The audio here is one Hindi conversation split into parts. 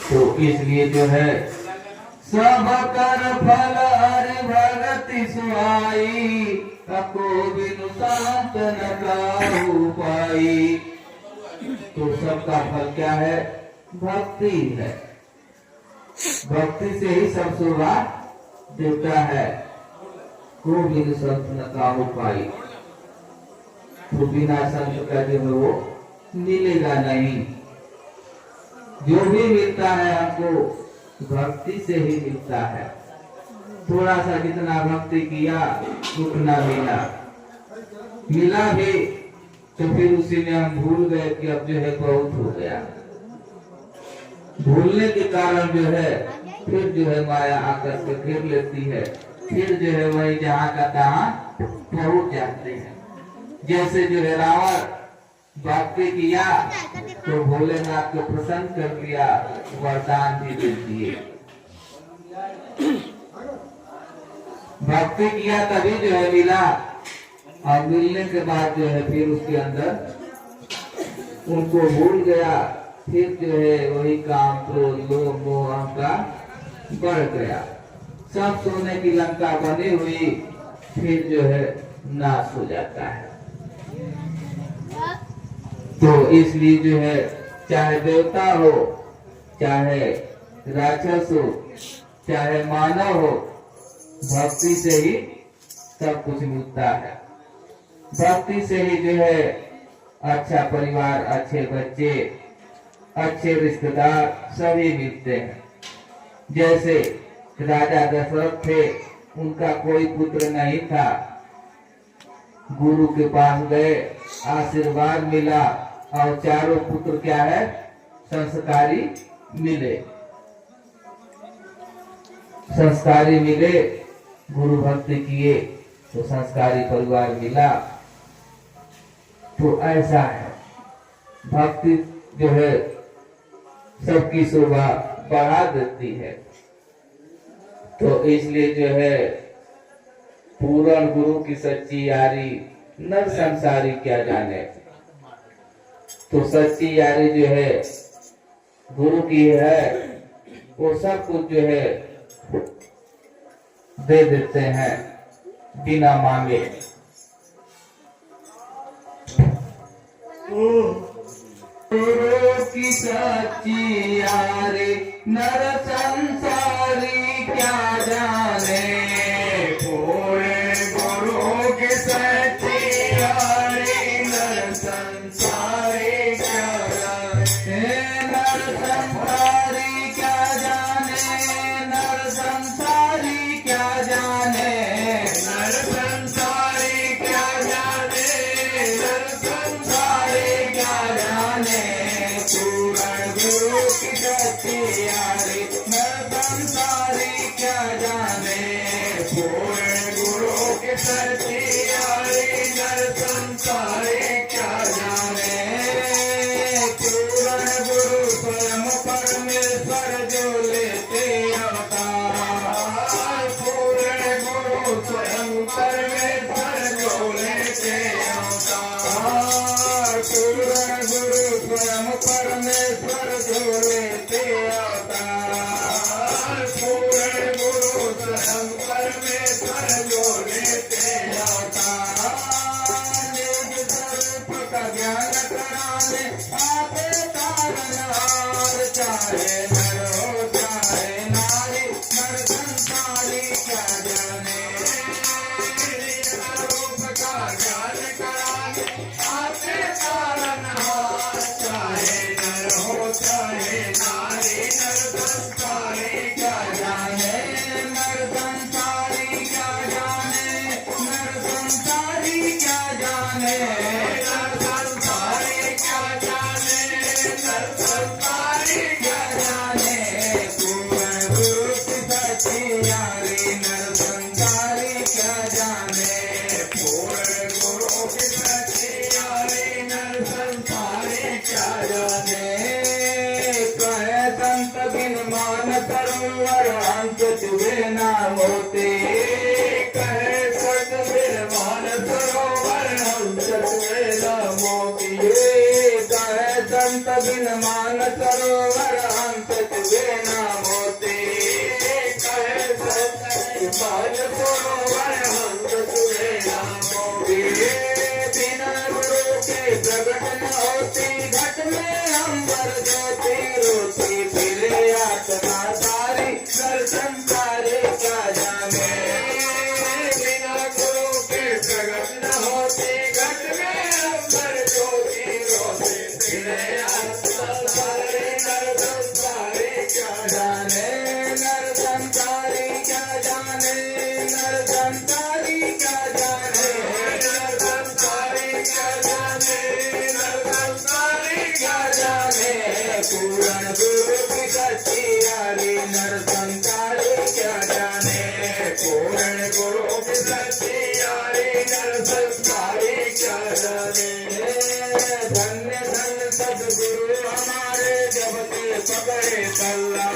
तो इसलिए जो है सब कर फल हरि भगति सुहाई, को बिनु शांत न काहू पाई। तो सबका फल क्या है? भक्ति है। भक्ति से ही सब शुरुआत देता है। को बिनु संत न काहू पाई, तो बिना संत का जो है वो मिलेगा नहीं। जो भी मिलता है हमको भक्ति से ही मिलता है। थोड़ा सा जितना भक्ति किया उतना मिला भी, तो फिर उसी में हम भूल गए कि अब जो है बहुत हो गया। भूलने के कारण जो है फिर जो है माया आकर के घेर लेती है, फिर जो है वही जहाँ का तहाँ पहुंच जाते हैं। जैसे जो है रावण भक्ति किया तो भोलेनाथ को प्रसन्न कर लिया, वरदान भी दे दिए। भक्ति किया तभी जो है मिला, और मिलने के बाद जो है फिर उसके अंदर उनको भूल गया। फिर जो है वही काम क्रोध लोभ मोह अहंकार बढ़ गया। सब सोने की लंका बनी हुई फिर जो है नाश हो जाता है। तो इसलिए जो है चाहे देवता हो, चाहे राक्षस हो, चाहे मानव हो, भक्ति से ही सब कुछ मिलता है। भक्ति से ही जो है अच्छा परिवार, अच्छे बच्चे, अच्छे रिश्तेदार सभी मिलते हैं। जैसे राजा दशरथ थे, उनका कोई पुत्र नहीं था, गुरु के पास गए, आशीर्वाद मिला, और चारों पुत्र क्या है? संस्कारी मिले। संस्कारी मिले, गुरु भक्ति किए तो संस्कारी परिवार मिला। तो ऐसा है, भक्ति जो है सबकी शोभा बढ़ा देती है। तो इसलिए जो है पूर्ण गुरु की सच्ची यारी नर संसारी क्या जाने। तो सच्ची यारी जो है गुरु की है, वो सब कुछ जो है दे देते हैं बिना मांगे। गुरु की सच्ची यारी नर संसारी क्या जाने। पूरे गुरु की सच्ची यारी नर संसारी क्या जाने। नर संसारी क्या जाने, नर संसारी क्या जाने, नर संसारी क्या जाने, नर संसारी क्या जाने। पूर्ण गुरु की सच्ची यारी नर संसारी क्या जाने। पूर्ण गुरु की सच्ची यारी नर संसारी क्या जाने। पूर्ण गुरु स्वयं परमेश्वर जो लेते अवतार। पूर्ण गुरु स्वयं परमेश्वर जो लेते अवतार। पूर्ण गुरु स्वयं परमेश्वर जो लेते अवतार। पूर्ण गुरु स्वयं परमेश्वर जो लेते अवतार। निज स्वरूप का ज्ञान कराने आपे तारनहार। चाहे नर हो चाहे नारी, नर संसारी क्या जाने। निज स्वरूप का ज्ञान कराने आपे तारनहार। चाहे नर हो चाहे नारी, नर संसारी क्या जाने। नर संसारी क्या जाने, नर संसारी क्या जाने, नर संसारी क्या जाने, नर संसारी क्या जाने। पूर्ण गुरु की सच्ची यारी नर संसारी क्या जाने। पूर्ण गुरु की सच्ची यारी नर संसारी क्या जाने। कहे संत बिन मान सरोवर अंत चुभे ना मोते। कहे संत बिन मान सरोवर अंत चुभे ना मोती। कहे संत बिन मान सरोवर अंत चुगे ना मोती कहे सत्य बाल सरोवर हम चुगे ना मोती बिना गुरु के प्रकट न होती घट में अंबर ज्योति रोती फिरे आत्मा सारी दर्शन सारे क्या जाने बिना गुरु के प्रकट न होती घट में अंबर ज्योति रोती फिरे आत्मा सारे दर्शन सारे क्या जाने नर संसारी क्या जाने नर संसारी क्या जाने नर संसारी क्या जाने नर संसारी क्या जाने पूर्ण गुरु की सच्ची यारी नर संसारी क्या जाने पूर्ण गुरु की सच्ची यारी नर संसारी क्या जाने धन्य धन्य सदगुरु हमारे जब से पकड़े कल्ला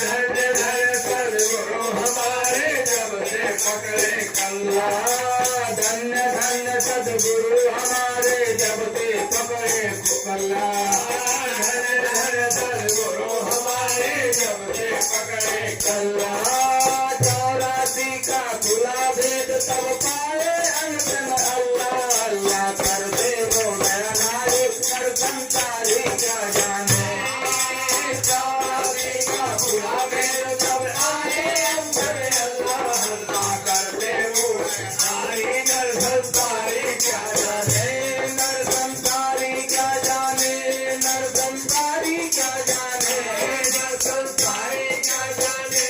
धन्य धन्य सदगुरु हमारे जब से पकड़े कल्ला धन्य धन्य सदगुरु हमारे जब से पकड़े कल्ला धन्य धन्य सदगुरु हमारे जब से पकड़े कल्ला 84 का खुला भेद तब पाए अंत अल्लाह अल्लाह कर दे वो नया नारी कर संसारी क्या जाने 84 का खुला भेद तब आए अंत अल्लाह अल्लाह कर दे वो नारी नर संसारी क्या जाने नर संसारी क्या जाने नर संसारी क्या जाने नर संसारी क्या जाने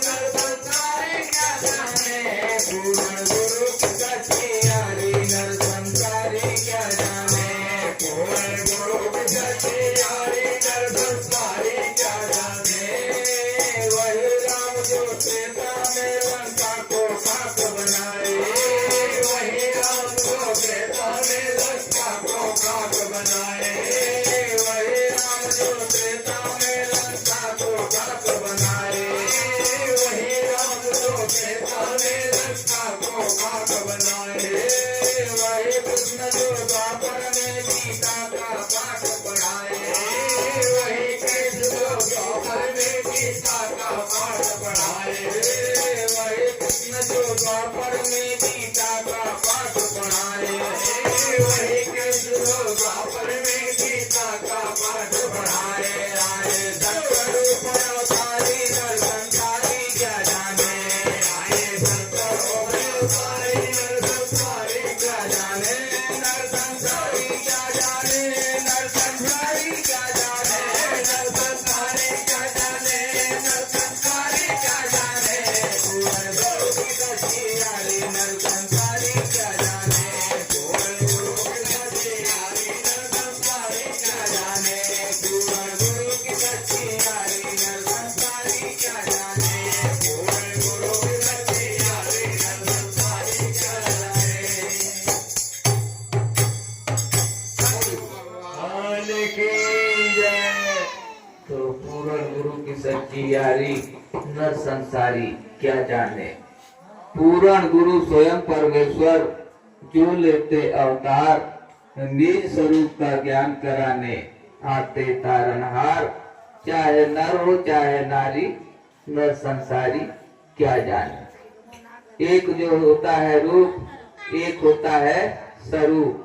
नर संसारी क्या जाने पूर्ण गुरु की सच्ची यारी नर संसारी क्या जाने पूर्ण गुरु की सच्ची यारी नर संसारी क्या जाने वही राम जो त्रेता में लंका को खाक बनाए वही राम जो त्रेता में लंका को खाक बनाए वही राम जो त्रेता में लंका को खाक बनाए वही राम जो त्रेता में लंका को खाक बनाए वही कृष्ण जो द्वापर में गीता का पाठ पढ़ाए वही कृष्ण जो द्वापर में गीता का पाठ पढ़ाए वही कृष्ण जो द्वापर में गीता का पाठ पढ़ाए वही कृष्ण जो द्वापर में गीता का पाठ पढ़ाए आए शंकर रूप अवतारी नर संसारी क्या जाने आए शंकर रूप अवतारी नर संसारी क्या जाने नर संसारी क्या जाने नर संसारी क्या जाने नर संसारी क्या जाने नर संसारी क्या जाने पूर्ण गुरु की सच्ची यारी नर संसारी क्या जाने पूर्ण गुरु की सच्ची यारी नर संसारी क्या जाने पूर्ण गुरु की सच्ची यारी नर संसारी क्या जाने पूर्ण गुरु की सच्ची यारी नर संसारी क्या जाने की जय। तो पूर्ण गुरु की सच्ची यारी नर संसारी क्या जाने पूर्ण गुरु स्वयं परमेश्वर जो लेते अवतार निज स्वरूप का ज्ञान कराने आते तारनहार चाहे नर हो चाहे नारी नर संसारी क्या जाने एक जो होता है रूप एक होता है स्वरूप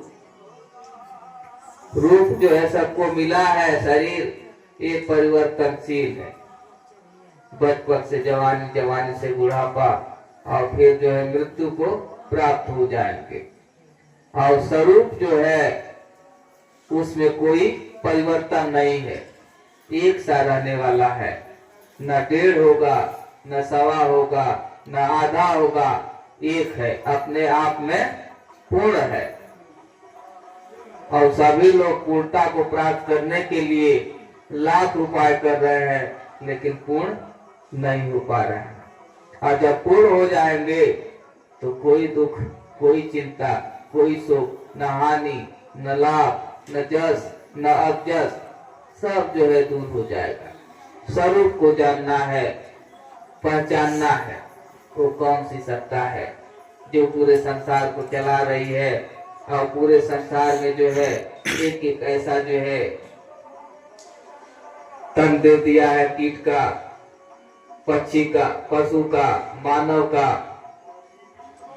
रूप जो है सबको मिला है शरीर एक परिवर्तनशील है बचपन से जवानी जवानी से बुढ़ापा और फिर जो है मृत्यु को प्राप्त हो जाएंगे और स्वरूप जो है उसमें कोई परिवर्तन नहीं है एक सा रहने वाला है न डेढ़ होगा न सवा होगा न आधा होगा एक है अपने आप में पूर्ण है और सभी लोग पूर्णता को प्राप्त करने के लिए लाख उपाय कर रहे हैं लेकिन पूर्ण नहीं हो पा रहे हैं और जब पूर्ण हो जाएंगे तो कोई दुख कोई चिंता कोई सुख न हानि न लाभ न जस न अजस सब जो है दूर हो जाएगा स्वरूप को जानना है पहचानना है वो कौन सी सत्ता है जो पूरे संसार को चला रही है और पूरे संसार में जो है एक एक ऐसा जो है तन दे दिया है कीट का, पक्षी का, पशु का, मानव का,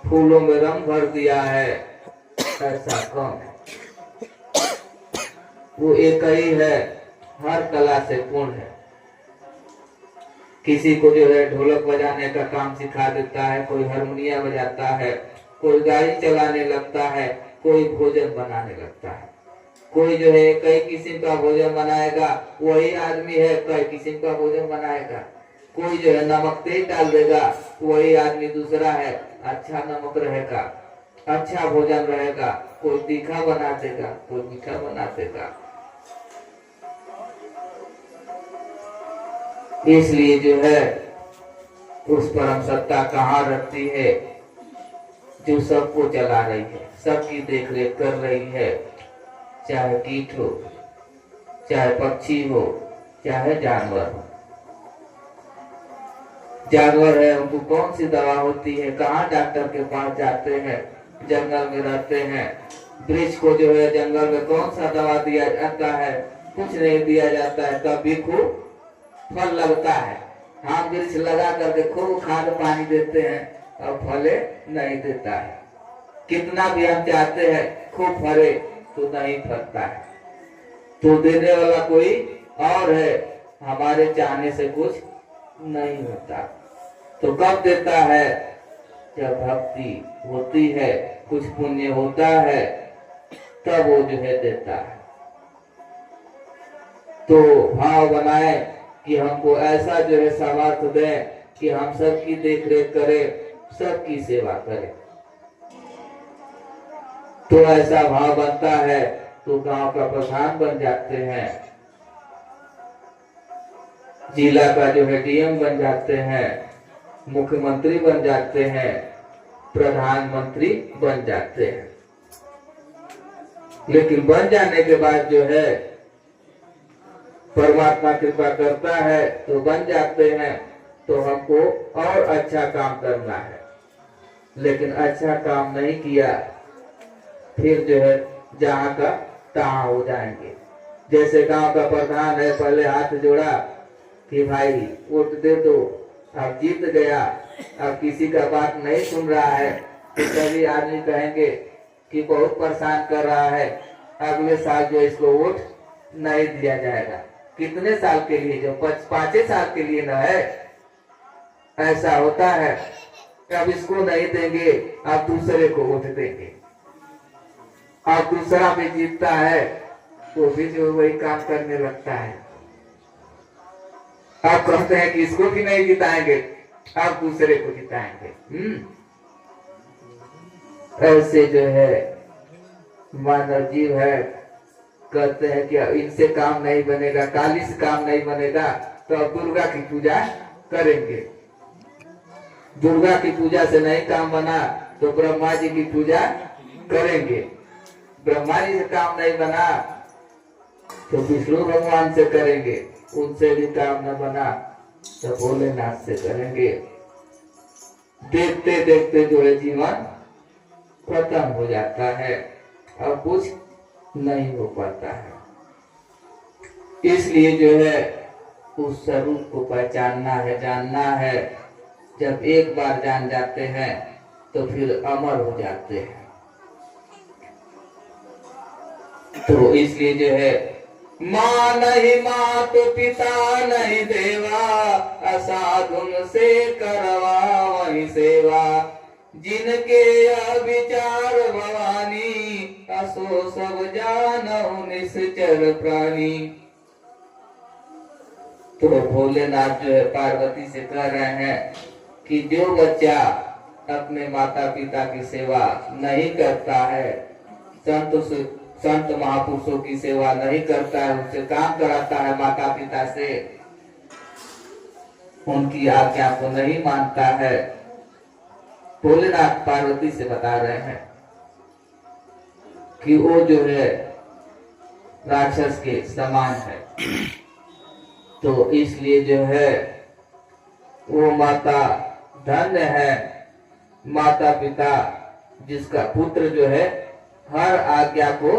फूलों में रंग भर दिया है, ऐसा कौन है? वो एक ही है, हर कला से पूर्ण है। किसी को जो है ढोलक बजाने का काम सिखा देता है, कोई हारमोनिया बजाता है, कोई गाड़ी चलाने लगता है, कोई भोजन बनाने लगता है। कोई जो है कई किस्म का भोजन बनाएगा, वही आदमी है कई किस्म का भोजन बनाएगा। कोई जो है नमक तेज डाल देगा, वही आदमी दूसरा है, अच्छा नमक रहेगा, अच्छा भोजन रहेगा। कोई तीखा बना देगा, कोई मीठा बना देगा। इसलिए जो है उस परम सत्ता कहाँ रखती है जो सबको चला रही है, सबकी देख रेख कर रही है, चाहे कीट हो, चाहे पक्षी हो, चाहे जानवर हो। जानवर है उनको कौन सी दवा होती है, कहाँ डॉक्टर के पास जाते हैं, जंगल में रहते हैं। वृक्ष को जो है जंगल में कौन सा दवा दिया जाता है, कुछ नहीं दिया जाता है, तब भी खूब फल लगता है। हम वृक्ष लगा करके खूब खाद पानी देते हैं और फले नहीं देता है। कितना भी हम चाहते हैं खूब फले तो नहीं फलता है। तो देने वाला कोई और है, हमारे चाहने से कुछ नहीं होता। तो कब देता है? जब भक्ति होती है, कुछ पुण्य होता है, तब वो जो है देता है। तो भाव बनाए कि हमको ऐसा जो है सामर्थ्य दे कि हम सबकी देख रेख करें, सबकी सेवा करें। तो ऐसा भाव बनता है तो गांव का प्रधान बन जाते हैं, जिला का जो है डीएम बन जाते हैं, मुख्यमंत्री बन जाते हैं, प्रधानमंत्री बन जाते हैं। लेकिन बन जाने के बाद जो है परमात्मा कृपा करता है तो बन जाते हैं, तो हमको और अच्छा काम करना है। लेकिन अच्छा काम नहीं किया फिर जो है जहाँ का तहाँ हो जाएंगे। जैसे गांव का प्रधान है, पहले हाथ जोड़ा कि भाई वोट दे दो, अब जीत गया, अब किसी का बात नहीं सुन रहा है, तो सभी आदमी कहेंगे कि बहुत परेशान कर रहा है, अगले साल जो इसको वोट नहीं दिया जाएगा। कितने साल के लिए? जो 5 साल के लिए न है। ऐसा होता है, अब इसको नहीं देंगे, अब दूसरे को वोट देंगे। अब दूसरा भी जीतता है तो भी जो वही काम करने लगता है। अब कहते हैं कि इसको भी नहीं जिताएंगे, अब दूसरे को जिताएंगे। ऐसे जो है मानव जीव है, कहते हैं कि इनसे काम नहीं बनेगा, काली से काम नहीं बनेगा, तो अब दुर्गा की पूजा करेंगे। दुर्गा की पूजा से नहीं काम बना तो ब्रह्मा जी की पूजा करेंगे। ब्रह्मा जी से काम नहीं बना तो विष्णु भगवान से करेंगे, उनसे भी काम न बना तो भोलेनाथ से करेंगे। देखते देखते जो है जीवन खत्म हो जाता है और कुछ नहीं हो पाता है। इसलिए जो है उस स्वरूप को पहचानना है, जानना है। जब एक बार जान जाते हैं तो फिर अमर हो जाते हैं। तो इसलिए जो है माँ नहीं मात पिता नहीं देवा, असाधुन से करवा वही सेवा, जिनके अविचार भवानी, असो सब जानौ निश्चर प्राणी। तो भोलेनाथ जो है पार्वती से कह रहे हैं कि जो बच्चा अपने माता पिता की सेवा नहीं करता है, संत महापुरुषों की सेवा नहीं करता है, उनसे काम कराता है माता पिता से, उनकी आज्ञा को नहीं मानता है, भोलेनाथ पार्वती से बता रहे हैं कि वो जो है राक्षस के समान है। तो इसलिए जो है वो माता धन्य है, माता पिता जिसका पुत्र जो है हर आज्ञा को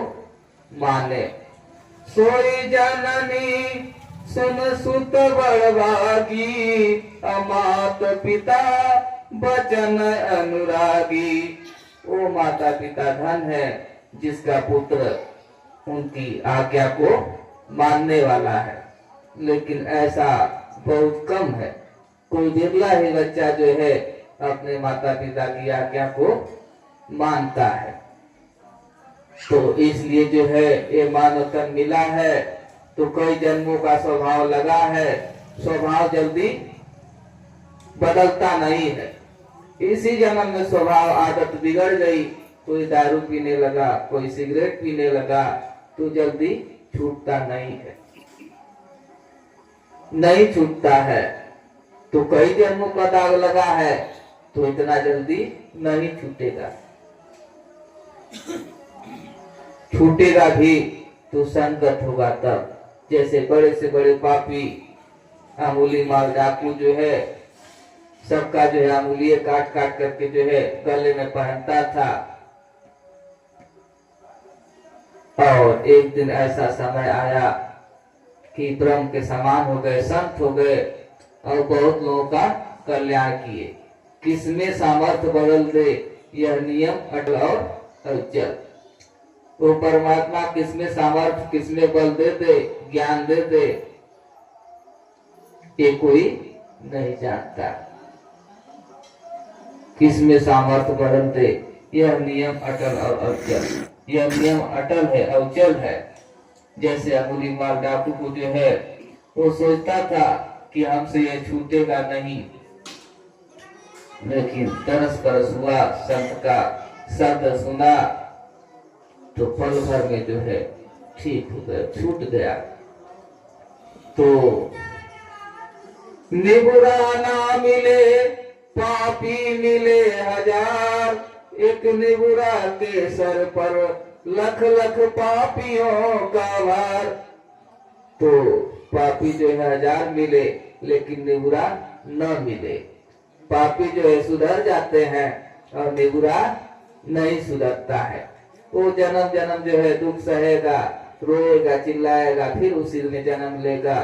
माने। सोई जननी सुन सुत बड़भागी, मात पिता बचन अनुरागी। वो माता पिता धन है जिसका पुत्र उनकी आज्ञा को मानने वाला है, लेकिन ऐसा बहुत कम है। कोई बिरला ही बच्चा जो है अपने माता पिता की आज्ञा को मानता है। तो इसलिए जो है ये मानव तन मिला है तो कई जन्मों का स्वभाव लगा है, स्वभाव जल्दी बदलता नहीं है। इसी जन्म में स्वभाव आदत बिगड़ गई, कोई दारू पीने लगा, कोई सिगरेट पीने लगा, तो जल्दी छूटता नहीं है, नहीं छूटता है। तो कई जन्मों का दाग लगा है तो इतना जल्दी नहीं छूटेगा। छूटेगा भी तो संकट होगा तब। जैसे बड़े से बड़े पापी अंगुली माल डाकू जो है सबका जो है अंगुलियां काट काट करके जो है गले में पहनता था, और एक दिन ऐसा समय आया कि ब्रह्म के समान हो गए, संत हो गए और बहुत लोगों का कल्याण किए। किसमें सामर्थ्य बदल दे यह नियम अटल और अचल। वो परमात्मा किसमें सामर्थ्य किसमें बल दे दे, ज्ञान दे दे, ये कोई नहीं जानता। किसमें सामर्थ्य बदल दे यह नियम अटल और अचल। यह नियम अटल है, अचल है। जैसे अंगुली माल डाकू को जो है वो सोचता था कि हमसे यह छूटेगा नहीं, लेकिन तरस परस हुआ, संत का शब्द सुना तो पल भर में जो है ठीक हो गया, छूट गया। तो निबुरा ना मिले पापी मिले हजार, एक निबुरा के सर पर लख लख पापियों का भार। तो पापी जो है हजार मिले लेकिन निबुरा न मिले। पापी जो है सुधर जाते हैं और निबुरा नहीं सुधरता है। वो जन्म जन्म जो है दुख सहेगा, रोएगा, चिल्लाएगा, फिर उसी में जन्म लेगा,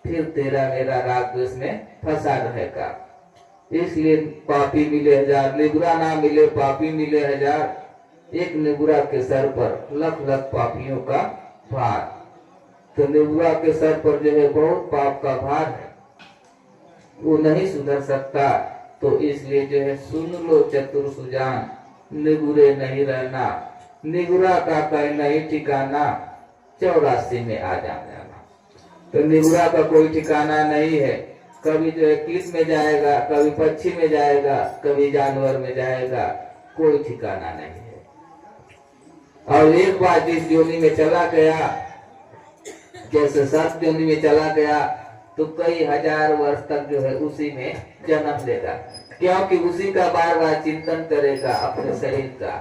फिर तेरा मेरा राग द्वेष में फंसा रहेगा। इसलिए पापी मिले हजार, निबुरा ना मिले पापी मिले हजार। एक निबुरा के सर पर लख लख पापियों का भार। तो निबुरा के सर पर जो है बहुत पाप का भार है, वो नहीं सुधर सकता। तो इसलिए जो है सुन लो चतुर सुजान, निगुरे नहीं रहना, निगुरा का कहीं नहीं ठिकाना, 84 में आ जाना। तो निगुरा का कोई ठिकाना नहीं है। कभी जो है कीट में जाएगा, कभी पक्षी में जाएगा, कभी जानवर में जाएगा, कोई ठिकाना नहीं है। और एक बार जिस योनि में चला गया, जैसे सर्प योनि में चला गया, तो कई हजार वर्ष तक जो है उसी में जन्म लेगा, क्योंकि उसी का बार बार चिंतन करेगा अपने शरीर का।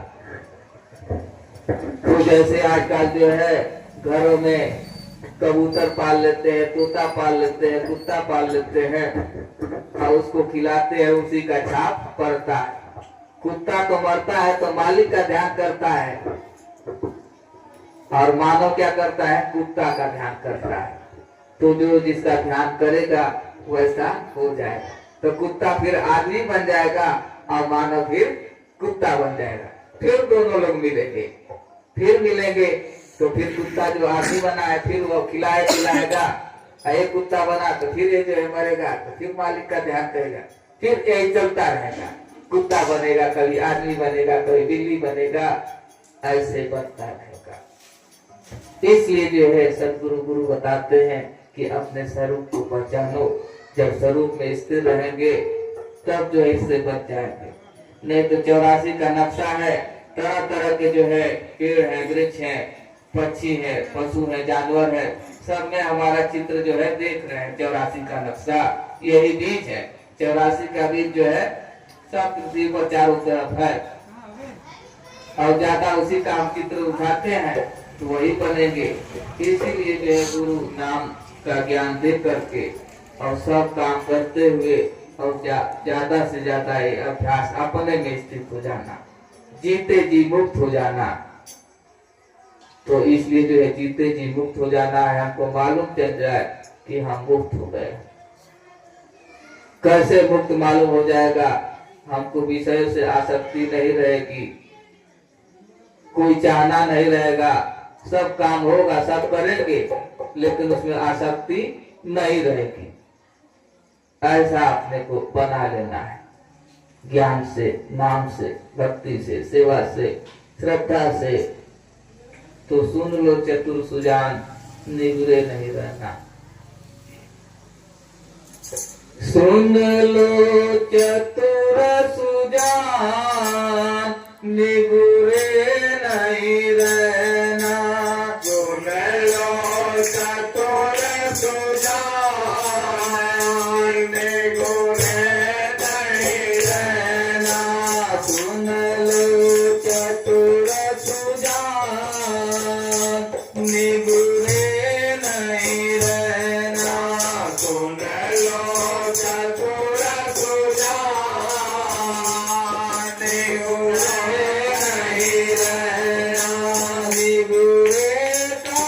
तो जैसे आजकल जो है घरों में कबूतर पाल लेते हैं, तोता पाल लेते हैं, कुत्ता पाल लेते हैं और उसको खिलाते हैं, उसी का छाप पड़ता है। कुत्ता तो मरता है तो मालिक का ध्यान करता है, और मानव क्या करता है, कुत्ता का ध्यान करता है। तो जो जिसका ध्यान करेगा वैसा हो जाएगा। तो कुत्ता फिर आदमी बन जाएगा और मानव फिर कुत्ता बन जाएगा। फिर दोनों लोग मिलेंगे, फिर मिलेंगे तो फिर कुत्ता जो आदमी बना है फिर वो खिलाए खिलाएगा, एक कुत्ता बना तो फिर ये जो है मरेगा, तो फिर मालिक का ध्यान करेगा, फिर यही चलता रहेगा। कुत्ता बनेगा, कभी आदमी बनेगा, कभी बिल्ली बनेगा, ऐसे बनता रहेगा। इसलिए जो है सदगुरु गुरु बताते हैं कि अपने स्वरूप को पहचानो। जब स्वरूप में स्थिर रहेंगे तब जो है इससे बच जाएंगे। नहीं तो 84 का नक्शा है, तरह तरह के जो है पेड़ है, वृक्ष है, पक्षी है, पशु है, जानवर है, सब में हमारा चित्र जो है देख रहे हैं। 84 का नक्शा यही बीज है। 84 का बीज जो है सब पृथ्वी पर चारों तरफ है, और ज्यादा उसी का हम चित्र उठाते हैं तो वही बनेंगे। इसीलिए जो है गुरु नाम का ज्ञान दे करके और सब काम करते हुए और ज्यादा से ज्यादा ये अभ्यास अपने में स्थित हो जाना, जीते जी मुक्त हो जाना। तो इसलिए जो है जीते जी मुक्त हो जाना है। हमको मालूम चल जाए कि हम मुक्त हो गए। कैसे मुक्त मालूम हो जाएगा? हमको विषय से आसक्ति नहीं रहेगी, कोई चाहना नहीं रहेगा, सब काम होगा, सब करेंगे, लेकिन उसमें आसक्ति नहीं रहेगी। ऐसा अपने को बना लेना है, ज्ञान से, नाम से, भक्ति से, सेवा से, श्रद्धा से। तो सुन लो चतुर सुजान, निगुरे नहीं रहना। सुन लो चतुर सुजान, निगुरे नहीं रहना। सुन लो चतुर सुजान, निगुरे नहीं रहना। सुन लो चतुर सुजान, निगुरे नहीं रहना। सुन लो चतुर सुजान, निगुरे नहीं रहना। निगुरे का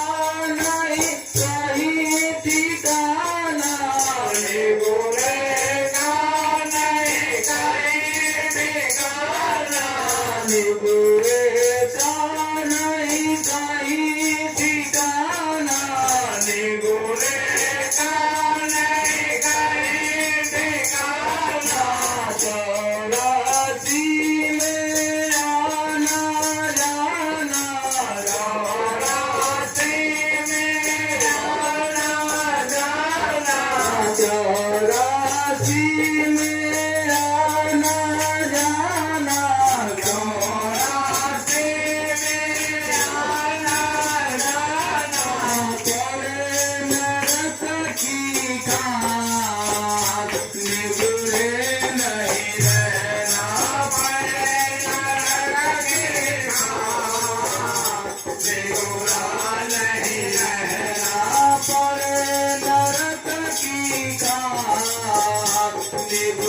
नहीं कहीं ठिकाना। निगुरे का नहीं कहीं ठिकाना। निगुरे का नहीं कहीं ठिकाना। निगुरे का नहीं कहीं ठिकाना। चौरासी में आना जाना। चौरासी में आना जाना। चौरासी में आना जाना। चौरासी में आना जाना। पड़े नरक की घाट, निगुरे नहीं रहना। पड़े नरक की घाट, निगुरा नहीं रहना। पड़े नरक की घाट, निगुरा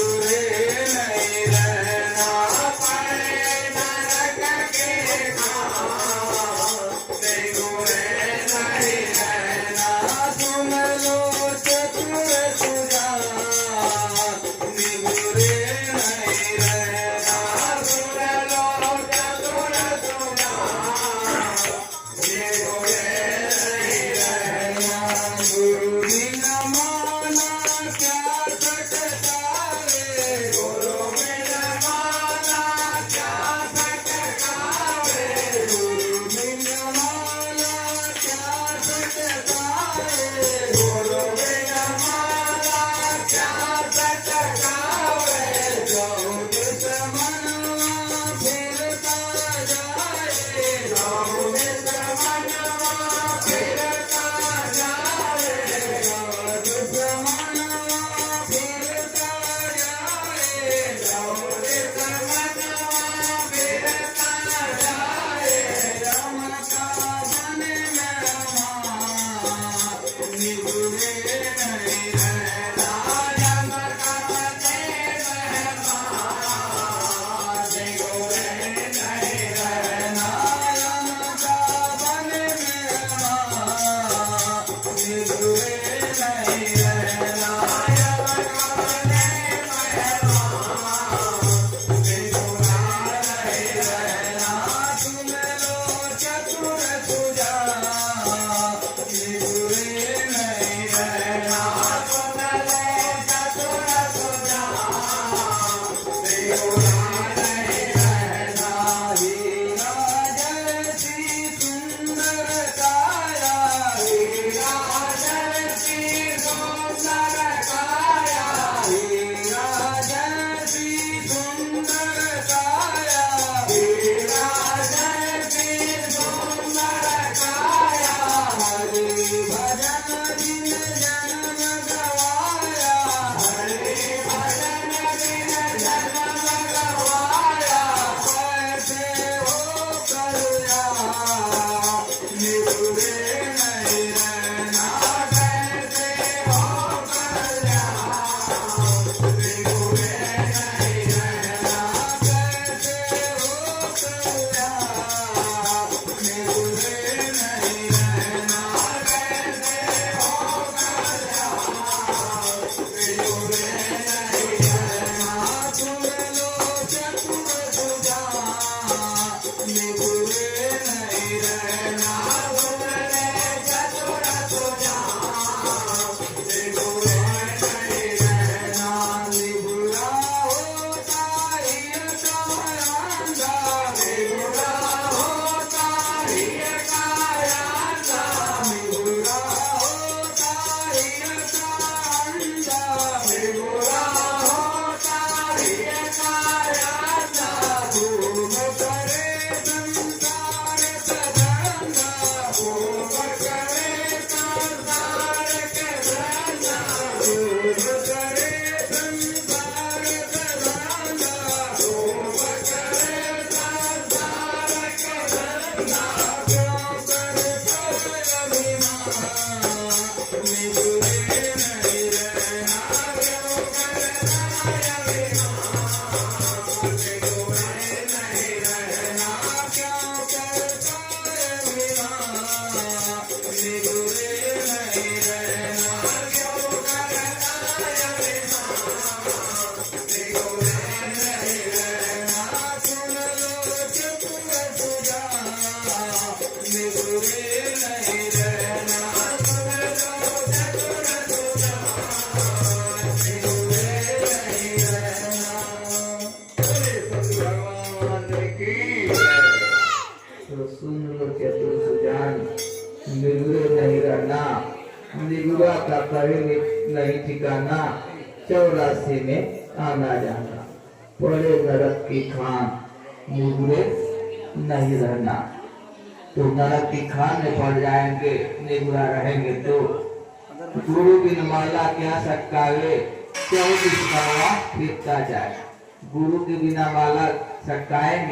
ठिकाना 84 में आना जाना। पड़े नरक की खान निगुरे नहीं रहना। तो नरक की खान में पड़ जाएंगे, निगुरा रहेंगे तो गुरु बिन माला क्या सटकावे 24 गावा फिरता जाए। गुरु के बिना माला सटकाएंगे